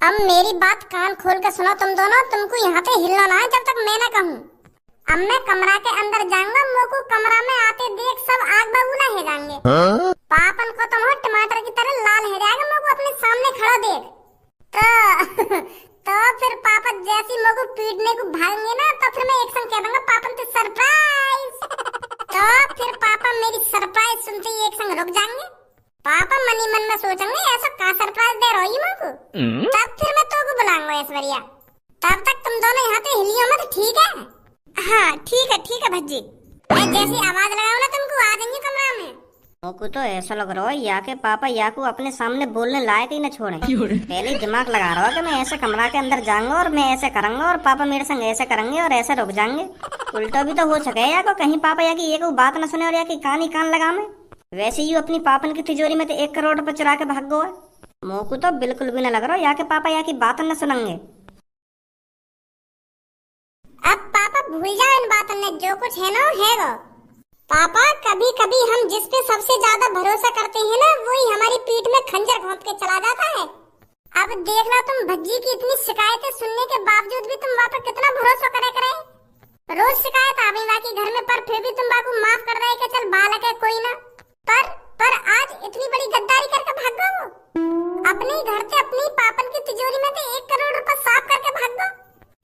अब मेरी बात कान खोल के सुनो तुम दोनों, तुमको यहाँ पे हिलना ना है जब तक मैं ना कहूँ। अब मैं कमरा के अंदर जाऊंगा, मोको कमरा में आते देख सब आग बबूला है जाएंगे। पापन को तुम टमाटर की तरह लाल है जाएगा, मोको अपने सामने खड़ा देख तो तो फिर पापा जैसी मोको पीटने को भागेंगे ना, तो फिर मैं एक संग कह दूंगा पापन तो सरप्राइज। तो फिर पापा मेरी सरप्राइज सुनते ही एक संग रुक जाएंगे। पापा मनी मन में सोचेंगे ऐसा का सरप्राइज दे रही मोको। तब फिर मैं तो को बुलाऊंगा ऐश्वर्या। तब तक तुम दोनों यहाँ पे हिलियो मत, ठीक है? हाँ ठीक है भज्जी। मैं जैसी आवाज लगाऊं ना तुमको आ जाएंगे कमरा में। मोको तो ऐसा लग रहा है या के पापा या को अपने सामने बोलने लायक ही न छोड़े। पहले दिमाग लगा रहा है कि मैं ऐसे कमरा के अंदर जाऊंगा और मैं ऐसे करूंगा और पापा मेरे संग ऐसे करेंगे और ऐसे रुक जाएंगे। उल्टा भी तो हो सके या को कहीं पापा या की एक बात न सुने और या की कान ही कान लगा में। वैसे ही अपनी पापन की तिजोरी में तो 1 करोड़ रुपए चुरा के भाग गए। मोको तो बिल्कुल भी न लग रहा या के पापा या की बात न सुनेंगे। अब पापा भूल जाओ इन बातों में, जो कुछ है ना है वो। पापा कभी कभी हम जिस पे सबसे ज्यादा भरोसा करते हैं ना, वही हमारी पीठ में खंजर घोंप के चला जाता है। अब देख लो तुम भज्जी की इतनी शिकायतें सुनने के बावजूद भी तुम वहाँ पर कितना भरोसा करे। रोज शिकायत आ गई बाकी घर में, पर फिर भी तुम बाबू माफ कर रहे कि चल बालक है कोई ना। पर आज इतनी बड़ी गद्दारी करके भाग गो। अपने घर से अपनी पापन की तिजोरी में से 1 करोड़ रुपए साफ करके भाग गो।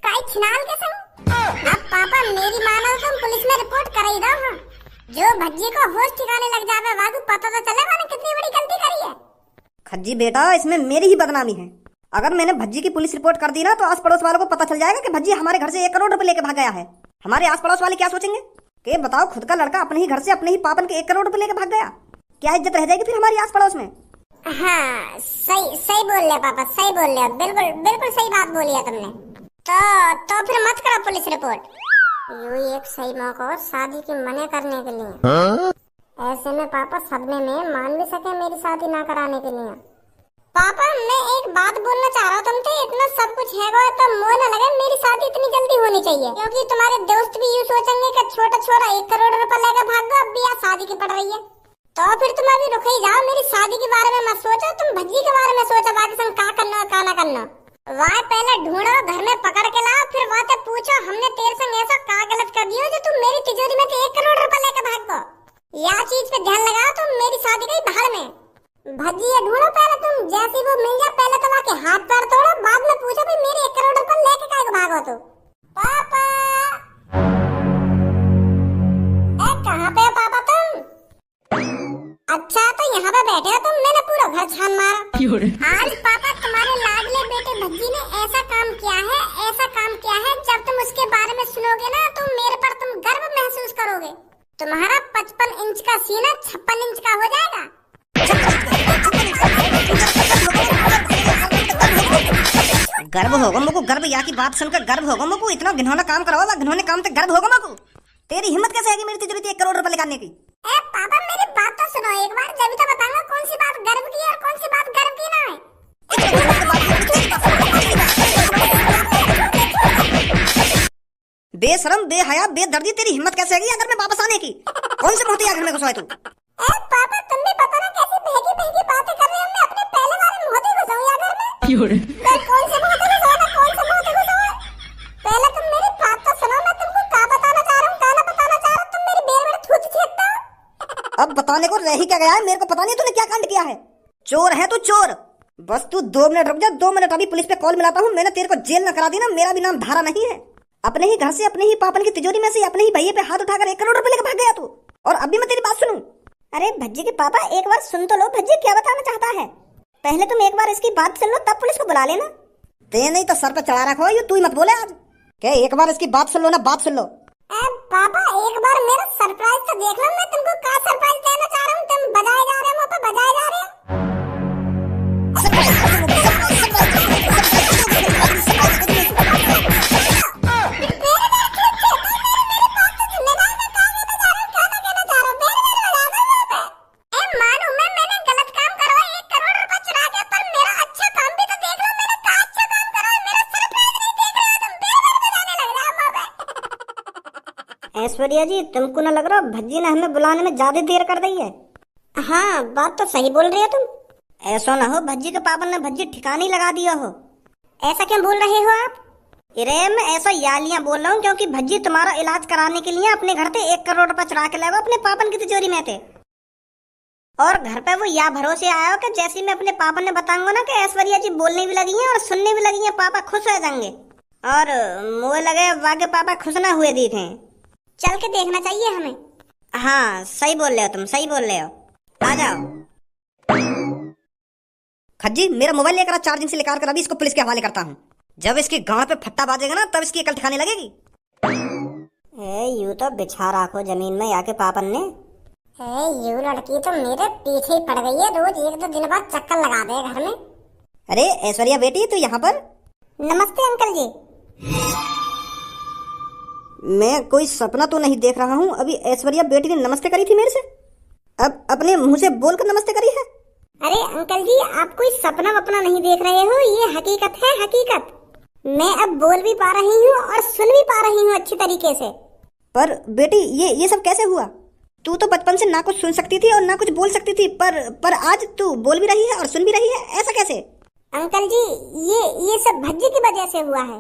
काई छिनाल के संग। अब पापा मेरी मानो तुम पुलिस में रिपोर्ट कर ही दो। हाँ, जो भज्जी को होश ठिकाने लग जावे वागू पता तो चलेगा ना कितनी बड़ी गलती करी है। खज्जी बेटा, इसमें मेरी ही बदनामी है। अगर मैंने भज्जी की पुलिस रिपोर्ट कर दी ना, तो आस पड़ोस वालों को पता चल जाएगा कि भज्जी हमारे घर से 1 करोड़ रुपए लेके भाग गया है। हमारे आस पड़ोस वाले क्या सोचेंगे कि बताओ, खुद का लड़का अपने ही घर से अपने ही पापन के 1 करोड़ रुपए लेके भाग गया। क्या इज्जत रह जाएगी फिर हमारी आस पड़ोस में? हाँ सही बोल रहे पापा, सही बोल रहे, बिल्कुल सही बात बोली है तुमने। तो फिर मत करो पुलिस रिपोर्ट। यू एक सही मौका हो शादी की मना करने के लिए। ऐसे में पापा सदमे में मान भी सके मेरी शादी ना कराने के लिए। पापा मैं एक बात बोलना चाह रहा हूँ तुमसे, इतना सब कुछ है तो मोह न लगे मेरी शादी इतनी जल्दी होनी चाहिए, क्योंकि तुम्हारे दोस्त भी यूँ सोचेंगे कि छोटा छोरा 1 करोड़ रुपए लेकर भाग गया, अब भी यहाँ शादी की पड़ रही है। तो फिर तुम अभी रुक ही जाओ, मेरी शादी के बारे में मत सोचो, तुम भज्जी के बारे में सोचो, बाकी संग का करना का ना करना। वहाँ पहले ढूंढो, घर में पकड़ के लाओ, फिर वहाँ से पूछो हमने तेरे संग ऐसा का गलत कर दिया जो तुम मेरी तिजोरी में से 1 करोड़ रुपए लेकर भाग गो। यह चीज पे ध्यान लगाओ, तुम मेरी शादी गई भाड़ में। भज्जी ये ढूंढो पहले, तुम जैसी वो मिल जाए पहले तो वहाँ के हाथ पैर तोड़ो, बाद में पूछो भाई मेरे 1 करोड़ रुपए लेके काहे को भागो तू। पापा कहाँ पे हो पापा तुम? अच्छा तो यहाँ पे बैठे हो तुम, मैंने पूरा घर छान मारा। आज पापा तुम्हारे लाडले बेटे भज्जी ने ऐसा काम किया है, जब तुम उसके बारे में सुनोगे ना तो मेरे पर तुम गर्व महसूस करोगे। तुम्हारा 55 इंच का सीना 56 इंच का हो जाएगा। गर्व होगा मुझको, गर्व या की बात सुनकर गर्व होगा मुझको। इतना घिनौना काम करवाओ, घिनौने काम से गर्व होगा मुझको। तेरी हिम्मत कैसे है कि मेरी तिजोरी से 1 करोड़ रुपए निकालने की? ए पापा मेरी बात तो सुनो एक बार, जब तो बताऊंगा कौन सी बात गर्व की और कौन सी बात गर्व की ना है। बेशरम, बेहया, बेदर्दी, तेरी हिम्मत कैसे है घर में वापस आने की? कौन से मोहते घर में घुसा है तू? ए पापा तुम भी पता ना कैसी बहकी बातें कर रहे हो, मैं अपने पहले वाले मोहते घुसाऊं या घर में? कौन से मोहते घुसा था, कौन से मोहते घुसा? पहले तुम मेरी बात तो सुनो, मैं तुमको का बताना चाह रहा हूँ, का ना बताना चाह रहा हूँ, तुम मेरी बेर में थूक छेड़ते हो। अब बताने को रह ही क्या गया है? मेरे को पता नहीं तूने क्या कांड किया है। चोर है तू, चोर। बस तू 2 मिनट रुक जा, 2 मिनट अभी पुलिस पे कॉल मिलाता हूँ। मैंने तेरे को जेल न करा दी ना, मेरा भी नाम धारा नहीं है। अपने ही घर से अपने ही पापन की तिजोरी में से अपने ही भैया पे हाथ उठाकर 1 करोड़ रुपए लेकर भाग गया तू, और अभी मैं तेरी बात सुनूं? अरे भज्जी के पापा एक बार सुन तो लो, भज्जी क्या बताना चाहता है। पहले तुम एक बार इसकी बात सुन लो, तब पुलिस को बुला लेना। ते नहीं तो सर पे चढ़ा रखो, ये तू ही मत बोले आज। क्या एक बार इसकी बात सुन लो ना, बात सुन लो। पापा एक बार मेरा सरप्राइज तो देख लो, मैं तुमको क्या सरप्राइज देना चाह रहा हूँ। तुम बजाए जा रहे हो, तो बजाए जा रहे हो। ऐश्वर्या जी तुमको न लग रहा भज्जी ने हमें बुलाने में ज्यादा देर कर दी है? हाँ बात तो सही बोल रही हो तुम। ऐसा ना हो भज्जी के पापा ने भज्जी ठिकाने लगा दिया हो। ऐसा क्यों बोल रहे हो आप? अरे मैं ऐसा यालियां बोल रहा हूँ क्योंकि भज्जी तुम्हारा इलाज कराने के लिए अपने घर से 1 करोड़ रुपए चुरा के लाया अपने पापन की तिजोरी में थे। और घर पे वो या भरोसे आया हो कि जैसे मैं अपने पापा ने बताऊंगा ना कि ऐश्वर्या जी बोलने भी लगी हैं और सुनने भी लगी हैं, पापा खुश हो जाएंगे। और मुझे लगे वाके पापा खुश ना हुए दी थे। चल के देखना चाहिए हमें। हाँ सही बोल रहे हो, तुम सही बोल रहे हो। आ जाओ। खज्जी मेरा मोबाइल लेकर चार्जिंग से निकाल कर अभी इसको पुलिस के हवाले करता हूँ। जब इसकी गांड पे फट्टा बाजेगा ना तब इसकी अकल ठिकाने लगेगी। यूं तो बिछा रखो जमीन में आके पापन ने। यू लड़की तो मेरे पीछे ही पड़ गई है, रोज 1-2 दिन बाद चक्कर लगा दे घर में। अरे ऐश्वर्या बेटी तू यहाँ पर? नमस्ते अंकल जी। मैं कोई सपना तो नहीं देख रहा हूँ? अभी ऐश्वर्या बेटी ने नमस्ते करी थी मेरे से, अब अपने मुंह से बोलकर नमस्ते करी है। अरे अंकल जी आप कोई सपना वपना नहीं देख रहे हो, ये हकीकत है हकीकत। मैं अब बोल भी पा रही हूँ और सुन भी पा रही हूँ अच्छी तरीके से। पर बेटी ये सब कैसे हुआ? तू तो बचपन से ना कुछ सुन सकती थी और ना कुछ बोल सकती थी, पर आज तू बोल भी रही है और सुन भी रही है, ऐसा कैसे? अंकल जी ये सब भज्जी की वजह से हुआ है।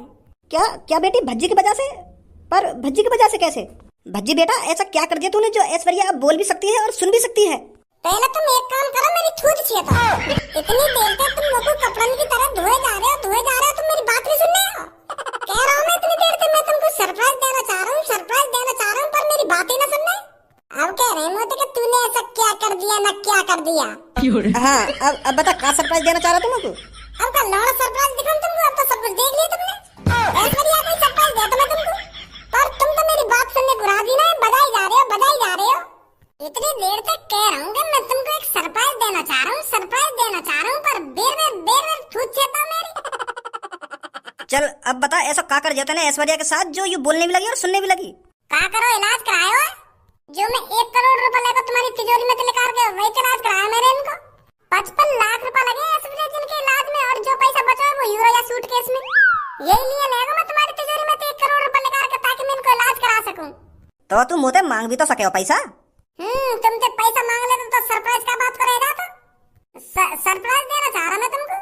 क्या बेटी भज्जी की वजह से? पर भज्जी की वजह से कैसे? भज्जी बेटा ऐसा क्या कर दिया तूने जो ऐश्वर्या अब बोल भी सकती है और सुन भी सकती है? पहले तुम एक काम करो, मेरी थूक छिए। इतनी देर तक तुम लोगों को कपड़न की तरह धोए जा रहे हो, तुम मेरी बात नहीं सुन रहे हो। कह रहा हूँ मैं इतनी देर से मैं तुमको सरप्राइज देना चाह रहा हूँ, पर मेरी बात ही ना सुन रहे। अब कह रहे हो कि तूने ऐसा क्या कर दिया ना क्या कर दिया। हाँ अब बता कहाँ सरप्राइज देना चाह रहा तुमको? अब का लौड़ा सरप्राइज दिखाऊं तुमको? अब तो सब कुछ देख लिया तुमने। ऐश्वर्या कोई सरप्राइज देता मैं तुमको, पर तुम तो मेरी बात सुनने को राजी ना, बजाई जा रहे हो। इतनी देर तक कह रहा हूँ कि मैं तुमको एक सरप्राइज देना चाह रहा हूँ, पर बेर थूक छेता मेरी। चल अब बता ऐसा का कर जाता ना ऐश्वर्या के साथ जो यू बोलने भी लगी और सुनने भी लगी? का करो इलाज करायो है? जो मैं 1 करोड़ रुपए लेकर तुम्हारी तिजोरी में निकाल के वही इलाज कराया मैंने इनको। 55 लाख रुपए लगे ऐश्वर्या जी के इलाज में, और जो पैसा बचा है वो यूरो या सूटकेस में। यही लिए लेगा मैं तुम्हारी तिजोरी में 1 करोड़ रुपए निकाल के, ताकि मैं इनको इलाज करा सकूं। तो तू मुझे मांग भी तो सके हो पैसा? तुमसे पैसा मांग ले तो सरप्राइज का बात करेगा? तो सरप्राइज देना चाह रहा मैं तुमको।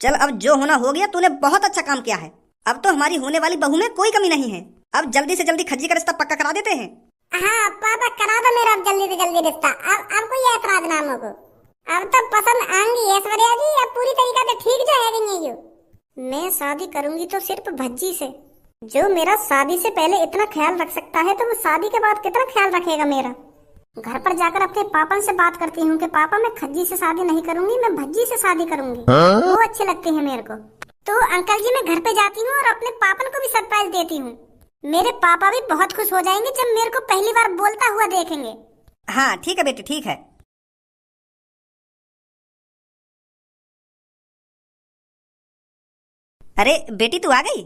चल अब जो होना हो गया, तूने बहुत अच्छा काम किया है। अब तो हमारी होने वाली बहू में कोई कमी नहीं है। अब जल्दी से जल्दी खज्जी का रिश्ता पक्का करा देते हैं। हाँ पापा करा दो मेरा अब जल्दी से जल्दी रिश्ता। अब कोई ऐतराज ना हो। अब तो पसंद आएंगी ऐश्वर्या जी, अब पूरी तरीका से ठीक जाएगी। यू मैं शादी करूंगी तो सिर्फ भज्जी से। जो मेरा शादी से पहले इतना ख्याल रख सकता है तो वो शादी के बाद कितना ख्याल रखेगा मेरा। घर पर जाकर अपने पापा से बात करती हूँ कि पापा मैं खज्जी से शादी नहीं करूंगी, मैं भज्जी से शादी करूंगी। वो अच्छे लगते हैं मेरे को। तो अंकल जी मैं घर पे जाती हूँ और अपने पापा को भी सरप्राइज देती हूँ। मेरे पापा भी बहुत खुश हो जाएंगे जब मेरे को पहली बार बोलता हुआ देखेंगे। हाँ ठीक है बेटी ठीक है। अरे बेटी तू आ गई?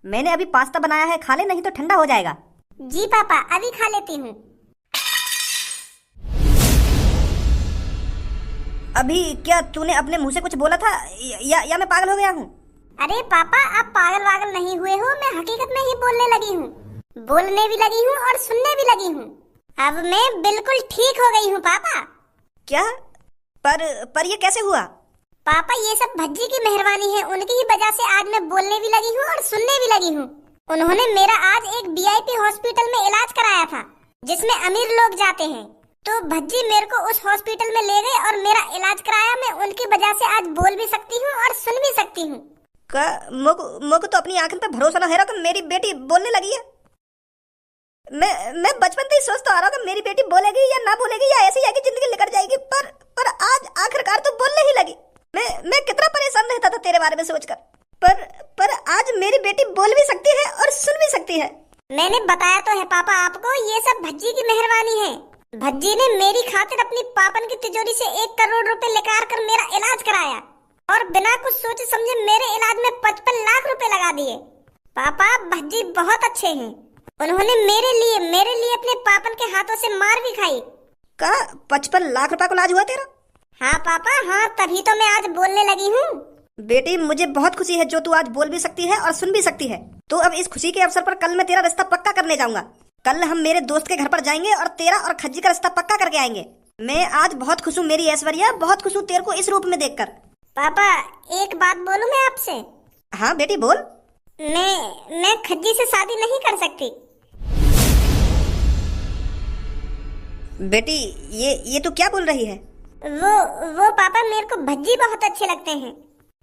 मैंने अभी पास्ता बनाया है, खा ले नहीं तो ठंडा हो जाएगा। जी पापा अभी खा लेती हूँ। अभी क्या तूने अपने मुंह से कुछ बोला था या मैं पागल हो गया हूँ? अरे पापा आप पागल वागल नहीं हुए हो, मैं हकीकत में ही बोलने लगी हूँ, बोलने भी लगी हूँ और सुनने भी लगी हूँ। अब मैं बिल्कुल ठीक हो गई हूँ पापा। क्या? पर ये कैसे हुआ? पापा ये सब भज्जी की मेहरबानी है, उनकी ही वजह से आज मैं बोलने भी लगी हूँ और सुनने भी लगी हूँ। उन्होंने मेरा आज एक VIP हॉस्पिटल में इलाज कराया था जिसमें अमीर लोग जाते हैं, तो भज्जी मेरे को उस हॉस्पिटल में ले गए और मेरा इलाज कराया। मैं उनकी वजह से आज बोल भी सकती हूँ और सुन भी सकती हूँ। मोको तो अपनी आंखों पे भरोसा ना है रहा कि मेरी बेटी बोलने लगी है। मैं बचपन से ही सोचता आ रहा हूँ कि मेरी बेटी बोलेगी या ना बोलेगी या ऐसी आगे जिंदगी निकल जाएगी, पर आज आखिरकार तो बोलने ही लगी। मैं कितना परेशान रहता था तेरे बारे में सोचकर, पर आज मेरी बेटी बोल भी सकती है और सुन भी सकती है। मैंने बताया तो है पापा आपको, ये सब भज्जी की मेहरबानी है। भज्जी ने मेरी खातिर अपनी पापन की तिजोरी से 1 करोड़ रुपए निकाल कर मेरा इलाज कराया और बिना कुछ सोचे समझे मेरे इलाज में 55 लाख रुपए लगा दिए। पापा भज्जी बहुत अच्छे हैं, उन्होंने मेरे लिए अपने पापन के हाथों से मार भी खाई। का 55 लाख रुपए को इलाज हुआ तेरा? हाँ पापा हाँ, तभी तो मैं आज बोलने लगी हूँ। बेटी मुझे बहुत खुशी है जो तू आज बोल भी सकती है और सुन भी सकती है। तो अब इस खुशी के अवसर पर कल मैं तेरा रिश्ता पक्का करने जाऊंगा। कल हम मेरे दोस्त के घर पर जाएंगे और तेरा और खज्जी का रिश्ता पक्का करके आएंगे। मैं आज बहुत खुश हूँ मेरी ऐश्वर्या, बहुत खुश हूँ तेरे को इस रूप में देखकर। पापा एक बात बोलूं मैं आपसे? हाँ बेटी बोल। मैं खज्जी से शादी नहीं कर सकती। बेटी ये तू क्या बोल रही है? वो पापा, मेरे को भज्जी बहुत अच्छे लगते हैं।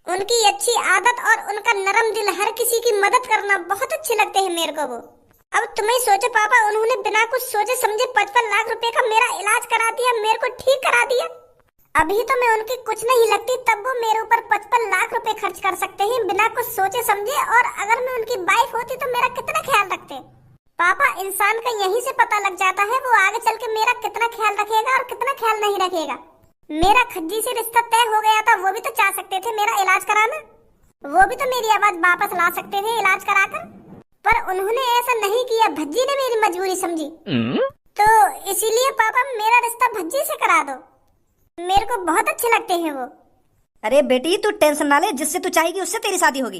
उनकी अच्छी आदत और उनका नरम दिल, हर किसी की मदद करना बहुत अच्छे लगते हैं मेरे को वो। अब तुम ही सोचो पापा, उन्होंने बिना कुछ सोचे समझे 55 लाख रुपए का मेरा इलाज करा दिया, मेरे को ठीक करा दिया। अभी तो मैं उनकी कुछ नहीं लगती, तब वो मेरे ऊपर 55 लाख रुपए खर्च कर सकते हैं बिना कुछ सोचे समझे। और अगर मैं उनकी वाइफ होती तो मेरा कितना ख्याल रखते। पापा, इंसान का यहीं से पता लग जाता है वो आगे चल के मेरा कितना ख्याल रखेगा और कितना ख्याल नहीं रखेगा। मेरा खज्जी से रिश्ता तय हो गया था, वो भी तो चाह सकते थे मेरा इलाज कराना, वो भी तो मेरी आवाज वापस ला सकते थे इलाज कराकर, पर उन्होंने ऐसा नहीं किया। भज्जी ने मेरी मजबूरी समझी, तो इसीलिए पापा मेरा रिश्ता भज्जी से करा दो, मेरे को बहुत अच्छे लगते हैं वो। अरे बेटी तू टेंशन ना ले, जिससे तू चाहेगी उससे तेरी शादी होगी।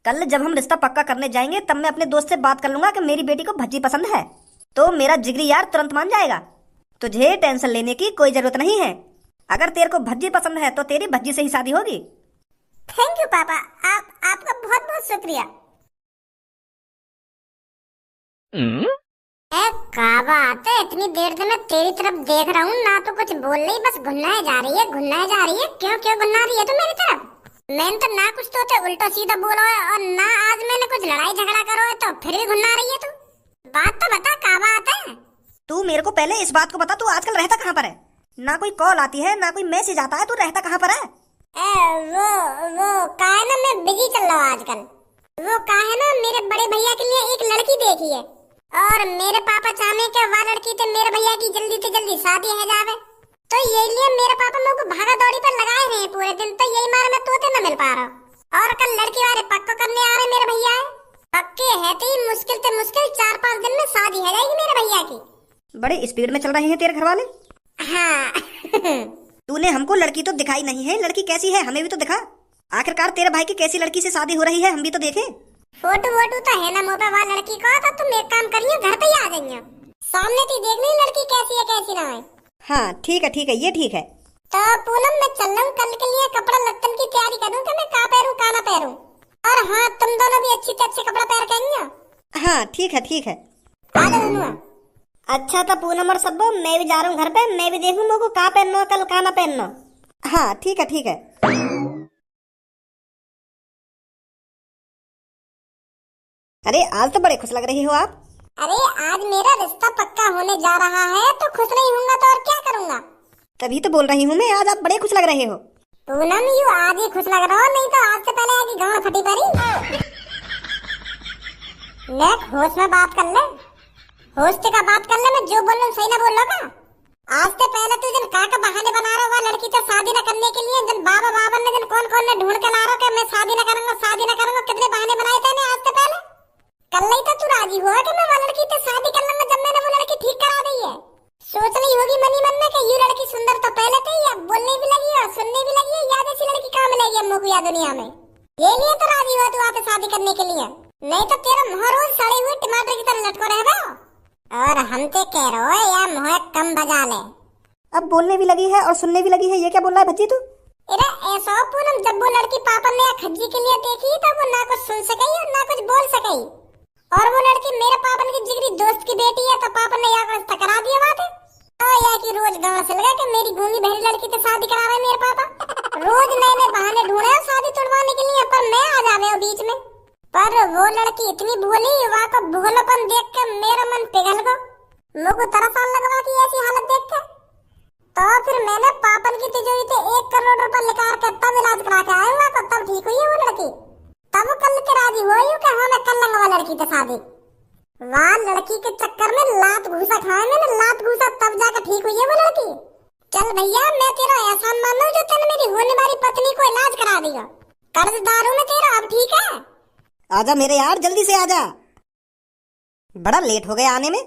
कल जब हम रिश्ता पक्का करने जाएंगे तब मैं अपने दोस्त से बात कर लूंगा कि मेरी बेटी को भज्जी पसंद है, तो मेरा जिगरी यार तुरंत मान जाएगा। तुझे टेंशन लेने की कोई जरूरत नहीं है। अगर तेरे को भज्जी पसंद है तो तेरी भज्जी से ही शादी होगी। थैंक यू पापा, आपका बहुत बहुत शुक्रिया। क्या बात है, इतनी देर से मैं तेरी तरफ देख रहा हूँ ना, तो कुछ बोल रही, बस घुन्नाए जा रही है घुन्नाए जा रही है। क्यों घुन्ना रही है तू मेरी तरफ? मैंने तो ना कुछ तो उल्टा सीधा बोला है और ना आज मैंने कुछ लड़ाई झगड़ा करो है, तो फिर भी घुन्ना रही है तू। बात तो बता, क्या बात है? तू मेरे को पहले इस बात को बता, तू आजकल रहता कहाँ पर है? ना कोई कॉल आती है ना कोई मैसेज आता है, तू रहता कहाँ पर है? वो का है ना, मैं बिजी चल रहा हूँ आजकल। वो का है ना, मेरे बड़े भैया के लिए एक लड़की देखी है और मेरे पापा चाहने के वह लड़की तो मेरे भैया की जल्दी से जल्दी शादी है जावे, तो यही लिए मेरे पापा मेरे को भागा दौड़ी पर लगाए रहे पूरे दिन, तो यही मारे मैं तोते न मिल पा रहा हूँ। और कल लड़की वाले पक्का करने आ रहे मेरे भैया है, पक्के है तो मुश्किल से मुश्किल 4-5 दिन में शादी है जाएगी मेरे भैया की। बड़े स्पीड में चल रहे हैं तेरे घर वाले। हाँ तूने हमको लड़की तो दिखाई नहीं है, लड़की कैसी है हमें भी तो दिखा। आखिरकार तेरे भाई की कैसी लड़की से शादी हो रही है, हम भी तो देखें। फोटो वोटो तो है ना मोबाइल वाला लड़की का, तो तुम एक काम करियो, घर पे ही आ जाइयो, सामने तो देख ली लड़की कैसी है कैसी ना है। हाँ ठीक है ये ठीक है। तो पूनम मैं चल रहा हूँ, कल के लिए कपड़ा लत्तन की तैयारी करूँ कि मैं का पहनूं का ना पहनूं। और हाँ, तुम दोनों भी अच्छे से अच्छे कपड़ा पहन के आइयो। हाँ ठीक है। आ जाओ दोनों। अच्छा तो पूनम और सब्बो, मैं भी जा रहा हूँ घर पे, मैं भी देखूँ मेरे को का पहनना कल का ना पहनना। हाँ ठीक है। अरे आज तो बड़े खुश लग रही हो आप। अरे आज मेरा रिश्ता पक्का होने जा रहा है, तो खुश नहीं होऊंगा तो और क्या करूंगा। तभी तो बोल रही हूँ मैं, आज आप बड़े खुश लग रहे हो। पूनम यू आज ही खुश लग रहा हो, नहीं तो आज से पहले आगे गाँव फटी पड़ी। ले होश में बात कर ले, होश से का बात कर ले, मैं जो बोल रहा हूँ सही ना बोल रहा का। आज से पहले तू जन का बहाने बना रहा होगा लड़की से शादी न करने के लिए, जन बाबा ने जन कौन ने ढूंढ के ला रहा कि मैं शादी न करूंगा, कितने बहाने बनाए थे आज से पहले। कल नहीं तो तू राजी हुआ कि मैं वो लड़की से शादी कर लूंगा जब मैंने वो लड़की ठीक करा दी है। सोच रही होगी मनी मन में कि ये लड़की सुंदर तो पहले थी, अब बोलने भी लगी और सुनने भी लगी है, याद ऐसी लड़की कहाँ मिलेगी हम लोग या दुनिया में। ये लिए तो राजी हुआ तू आके शादी करने के लिए, नहीं तो तेरा मुँह रोज सड़े हुए टमाटर की तरह लटको रहे हो। और हम तो कह रहे हो या मुँह कम बजा ले। अब बोलने भी लगी है और सुनने भी लगी है, ये क्या बोल रहा है भज्जी तू? अरे ऐसा पूनम, जब वो लड़की पापा ने खज्जी के लिए देखी तो वो ना कुछ सुन सकी और ना कुछ बोल सकी, और वो लड़की मेरे पापा की जिगरी दोस्त की बेटी है, तो पापा ने यहाँ रिश्ता करा दिया बात है। या कि रोज गाँव से लगा कि मेरी गूंगी बहरी लड़की से शादी करा रहे मेरे पापा, रोज नए बहाने ढूंढे शादी तुड़वाने के लिए, पर मैं आ जावे बीच में। पर वो लड़की इतनी भोली, वहाँ का भोलापन देख के मेरा मन पिघल गो, मुझको तरस आने लगा कि ऐसी हालत देख के। तो फिर मैंने पापन की तिजोरी से 1 करोड़ रुपए निकाल के तब इलाज करा के आया, तब ठीक हुई है वो लड़की। तब कल के राजी हुई हूँ कि हाँ मैं कर लूंगा लड़की से शादी। वहाँ लड़की के चक्कर में लात घूसा खाया मैंने, लात घूसा तब जाकर ठीक हुई है वो लड़की। चल भैया, मैं तेरा एहसान मानू जो तेने मेरी होने वाली पत्नी को इलाज करा दिया, कर्जदार हूँ मैं तेरा, अब ठीक है। आजा मेरे यार, जल्दी से आजा, बड़ा लेट हो गया आने में।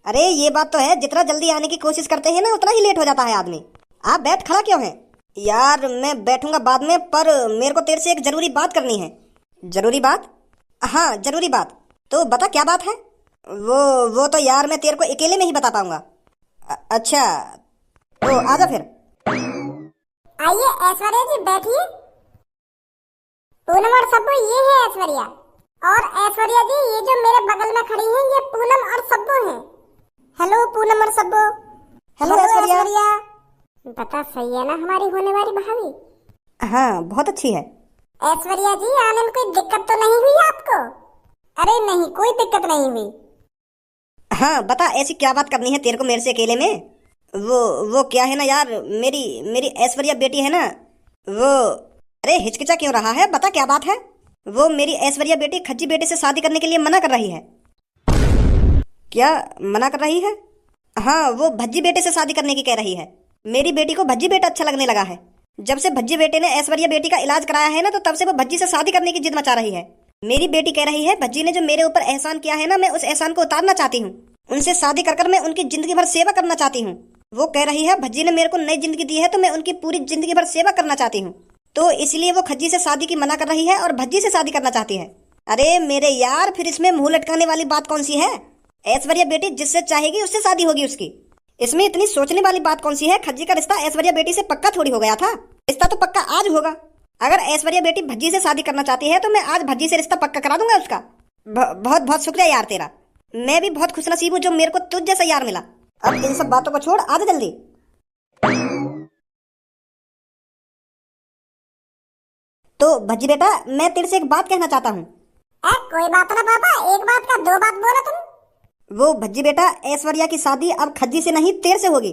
अरे ये बात तो है, जितना जल्दी आने की कोशिश करते हैं ना उतना ही लेट हो जाता है आदमी। आप बैठ खड़ा क्यों है? यार मैं बैठूंगा बाद में, पर मेरे को तेरे से एक जरूरी बात करनी है। जरूरी बात? हाँ जरूरी बात। तो बता क्या बात है? वो तो यार मैं तेरे को अकेले में ही बता पाऊंगा। अच्छा तो आजा फिर। आइए ऐश्वर्या जी बैठिए। पूनम और सब्बू ये है ऐश्वर्या। और ऐश्वर्या जी ये जो मेरे बगल में खड़ी हैं ये पूनम और सब्बू हैं। हेलो पूनम और सब्बू। हेलो ऐश्वर्या। बता सही है ना हमारी होने वाली भाभी? हाँ बहुत अच्छी है। ऐश्वर्या जी आने में कोई दिक्कत तो नहीं हुई आपको? अरे नहीं कोई दिक्कत नहीं हुई। हाँ बता ऐसी क्या बात करनी है तेरे को मेरे से अकेले में? वो क्या है ना यार, मेरी ऐश्वर्या बेटी है ना वो। अरे हिचकिचा क्यों रहा है, बता क्या बात है? वो मेरी ऐश्वर्या बेटी खज्जी बेटे से शादी करने के लिए मना कर रही है। क्या मना कर रही है? हाँ वो भज्जी बेटे से शादी करने की कह रही है। मेरी बेटी को भज्जी बेटा अच्छा लगने लगा है। जब से भज्जी बेटे ने ऐश्वर्या बेटी का इलाज कराया है ना तो तब से वो भज्जी से शादी करने की जिद मचा रही है। मेरी बेटी कह रही है भज्जी ने जो मेरे ऊपर एहसान किया है ना मैं उस एहसान को उतारना चाहती हूँ। उनसे शादी कर मैं उनकी जिंदगी भर सेवा करना चाहती हूँ। वो कह रही है भज्जी ने मेरे को नई जिंदगी दी है तो मैं उनकी पूरी जिंदगी भर सेवा करना चाहती हूँ। तो इसलिए वो खज्जी से शादी की मना कर रही है और भज्जी से शादी करना चाहती है। अरे मेरे यार फिर इसमें मुंह लटकाने वाली बात कौन सी है? ऐश्वर्या बेटी जिससे चाहेगी उससे शादी होगी उसकी। इसमें इतनी सोचने वाली बात कौन सी है? खज्जी का रिश्ता ऐश्वर्या बेटी से पक्का थोड़ी हो गया था। रिश्ता तो पक्का आज होगा। अगर ऐश्वर्या बेटी भज्जी से शादी करना चाहती है तो मैं आज भज्जी से रिश्ता पक्का करा दूंगा उसका। बहुत बहुत शुक्रिया यार तेरा। मैं भी बहुत खुशनसीब हूँ जो मेरे को तुझ जैसा यार मिला। अब इन सब बातों को छोड़ आजा जल्दी। तो भज्जी बेटा मैं तेरे से एक बात कहना चाहता हूँ। कोई बात ना पापा, एक बात का दो बात बोलो तुम। वो भज्जी बेटा ऐश्वर्या की शादी अब खज्जी से नहीं तेरे से होगी।